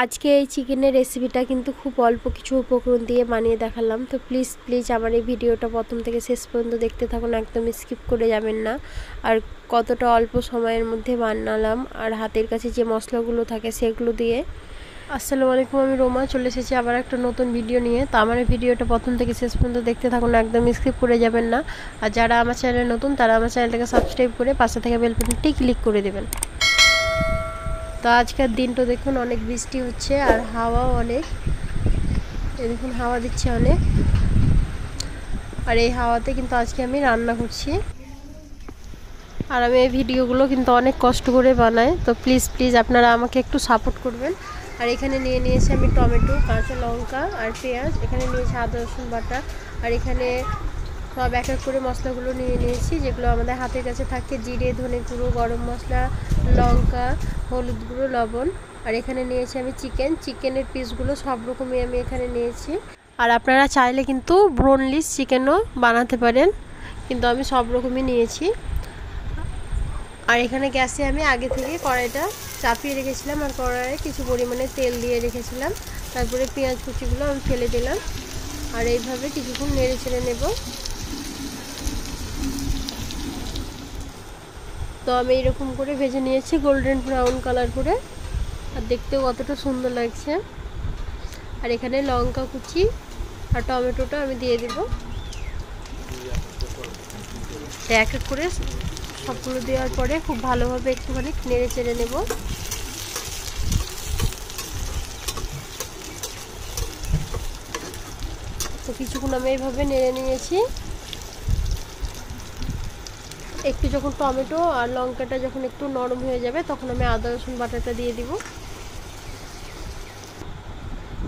আজকে এই চিকেনের রেসিপিটা কিন্তু খুব অল্প কিছু উপকরণ দিয়ে বানিয়ে দেখালাম। তো প্লিজ আমার এই ভিডিওটা প্রথম থেকে শেষ পর্যন্ত দেখতে থাকুন, একদম স্কিপ করে যাবেন না। আর কতটা অল্প সময়ের মধ্যে বানালাম, আর হাতের কাছে যে মশলাগুলো থাকে সেগুলো দিয়ে। আসসালামু আলাইকুম, আমি রোমা চলে এসেছি আবার একটা নতুন ভিডিও নিয়ে। তো আমার এই ভিডিওটা প্রথম থেকে শেষ পর্যন্ত দেখতে থাকুন, একদম স্কিপ করে যাবেন না। আর যারা আমার চ্যানেলে নতুন তারা আমার চ্যানেলটাকে সাবস্ক্রাইব করে পাশে থেকে বেল বাটনটি ক্লিক করে দেবেন। তো আজকের দিনটা দেখুন অনেক বৃষ্টি হচ্ছে আর হাওয়াও অনেক, দেখুন হাওয়া দিচ্ছে অনেক। আর এই হাওয়াতে কিন্তু আজকে আমি রান্না করছি, আর আমি এই ভিডিওগুলো কিন্তু অনেক কষ্ট করে বানাই। তো প্লিজ আপনারা আমাকে একটু সাপোর্ট করবেন। আর এখানে নিয়েছি আমি টমেটো, কাঁচা লঙ্কা আর পেঁয়াজ, এখানে নিয়েছি আদা রসুন বাটা, আর এখানে সব এক এক করে মশলাগুলো নিয়েছি যেগুলো আমাদের হাতের কাছে থাকে। জিরে, ধনে গুঁড়ো, গরম মশলা, লঙ্কা, হলুদ গুঁড়ো, লবণ। আর এখানে নিয়েছি আমি চিকেনের পিসগুলো সব রকমই আমি এখানে নিয়েছি। আর আপনারা চাইলে কিন্তু বোনলেস চিকেনও বানাতে পারেন, কিন্তু আমি সব রকমই নিয়েছি। আর এখানে গ্যাসে আমি আগে থেকে কড়াইটা চাপিয়ে রেখেছিলাম, আর কড়াইয়ে কিছু পরিমাণে তেল দিয়ে রেখেছিলাম। তারপরে পেঁয়াজ কুচিগুলো আমি ফেলে দিলাম, আর এইভাবে কিছুক্ষণ নেড়ে চেড়ে নেব। তো আমি এরকম করে ভেজে নিয়েছি গোল্ডেন ব্রাউন কালার করে, আর দেখতেও কতটা সুন্দর লাগছে। আর এখানে লঙ্কা কুচি আর টমেটোটা আমি দিয়ে দিব। এক এক করে সবগুলো দেওয়ার পরে খুব ভালোভাবে একটুখানি নেড়ে চেড়ে নেব। তো কিছুক্ষণ আমি এইভাবে নেড়ে নিয়েছি। একটু যখন টমেটো আর লঙ্কাটা যখন একটু নরম হয়ে যাবে তখন আমি আদা রসুন বাটাটা দিয়ে দিব।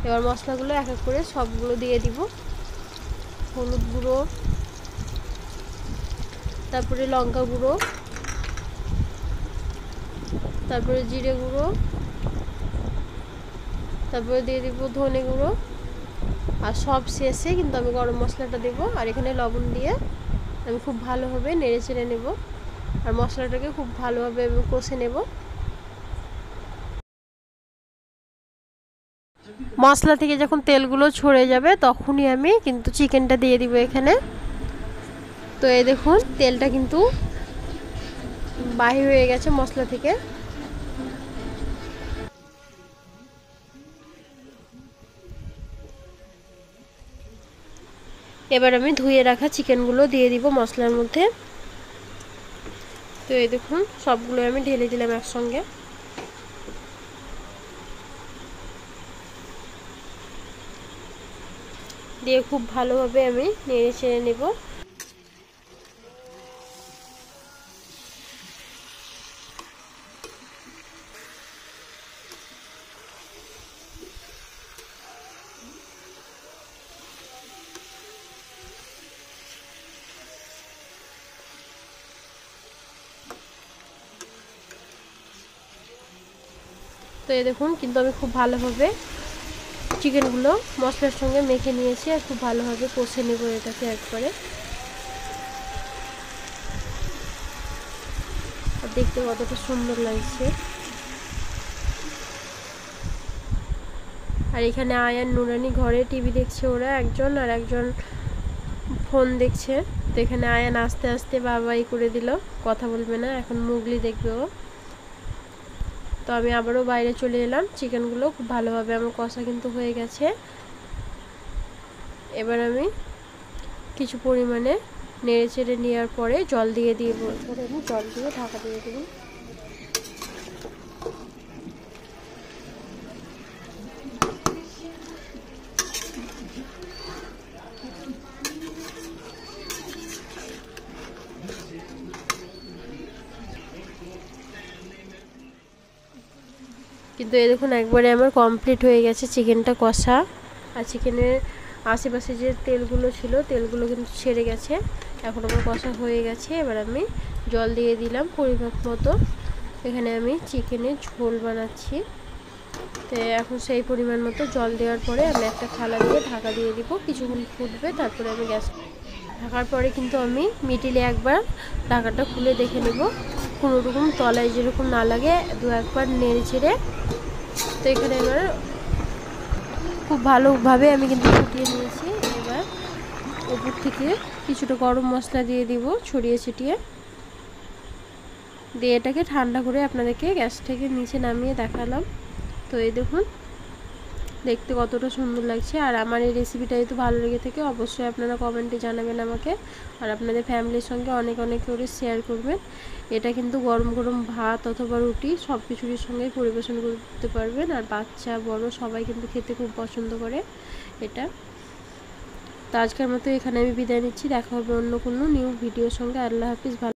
এবার মশলাগুলো এক এক করে সবগুলো দিয়ে দিব। হলুদ গুঁড়ো, তারপরে লঙ্কা গুঁড়ো, তারপরে জিরে গুঁড়ো, তারপরে দিয়ে দিব ধনে গুঁড়ো, আর সব শেষে কিন্তু আমি গরম মশলাটা দেবো। আর এখানে লবণ দিয়ে আমি খুব ভালোভাবে নেড়ে চেড়ে নেব, আর মশলাটাকে খুব ভালোভাবে আমি কষে নেব। মশলা থেকে যখন তেলগুলো ছড়ে যাবে তখনই আমি কিন্তু চিকেনটা দিয়ে দিব এখানে। তো এই দেখুন তেলটা কিন্তু বাহির হয়ে গেছে মশলা থেকে। এবার আমি ধুয়ে রাখা চিকেনগুলো দিয়ে দিব মশলার মধ্যে। তো এই দেখুন সবগুলো আমি ঢেলে দিলাম একসঙ্গে। দিয়ে খুব ভালোভাবে আমি নেড়ে চেড়ে নেব। তো এই দেখুন কিন্তু আমি খুব ভালোভাবে চিকেনগুলো মশলার সঙ্গে মেখে নিয়েছি, আর খুব ভালোভাবে কষে নেব এটাকে একবারে। আর দেখতে কতটা সুন্দর লাগছে। আর এখানে আয়ান নুরানি ঘরে টিভি দেখছে, ওরা একজন আর একজন ফোন দেখছে। তো এখানে আয়ান আস্তে আস্তে বাবাই করে দিল, কথা বলবে না, এখন মুগলি দেখবে ও। তো আমি আবারও বাইরে চলে এলাম। চিকেনগুলো খুব ভালোভাবে আমার কষা কিন্তু হয়ে গেছে। এবার আমি কিছু পরিমাণে নেড়ে চেড়ে নেওয়ার পরে জল দিয়ে আমি জল দিয়ে ঢাকা দিয়ে দেব। কিন্তু এই দেখুন একবারে আমার কমপ্লিট হয়ে গেছে চিকেনটা কষা। আর চিকেনের আশেপাশে যে তেলগুলো ছিল তেলগুলো কিন্তু ছেড়ে গেছে, এখন আমার কষা হয়ে গেছে। এবার আমি জল দিয়ে দিলাম পরিমাপ মতো। এখানে আমি চিকেনের ঝোল বানাচ্ছি, তো এখন সেই পরিমাণ মতো জল দেওয়ার পরে আমি একটা থালা দিয়ে ঢাকা দিয়ে দিব। কিছুক্ষণ ফুটবে, তারপরে আমি গ্যাস ঢাকার পরে কিন্তু আমি মিডিলে একবার ঢাকাটা খুলে দেখে নেব, কোনো রকম তলায় যেরকম না লাগে দু একবার নেড়ে চেড়ে তো এখানে এবার খুব ভালোভাবে আমি কিন্তু ফুটিয়ে নিয়েছি। এবার উপর থেকে কিছুটা গরম মশলা দিয়ে দিব ছড়িয়ে ছিটিয়ে, দিয়ে এটাকে ঠান্ডা করে আপনাদেরকে গ্যাস থেকে নিচে নামিয়ে দেখালাম। তো এই দেখুন দেখতে কতটা সুন্দর লাগছে। আর আমার এই রেসিপিটা যদি ভালো লেগে থাকে অবশ্যই আপনারা কমেন্টে জানাবেন আমাকে, আর আপনাদের ফ্যামিলির সঙ্গে অনেক অনেক করে শেয়ার করবেন। এটা কিন্তু গরম গরম ভাত অথবা রুটি সব কিছুর সঙ্গে পরিবেশন করতে পারবেন, আর বাচ্চা বড় সবাই কিন্তু খেতে খুব পছন্দ করে এটা। তো আজকের মতো এখানে আমি বিদায় নিচ্ছি, দেখা হবে অন্য কোনো নিউ ভিডিওর সঙ্গে। আল্লাহ হাফিজ।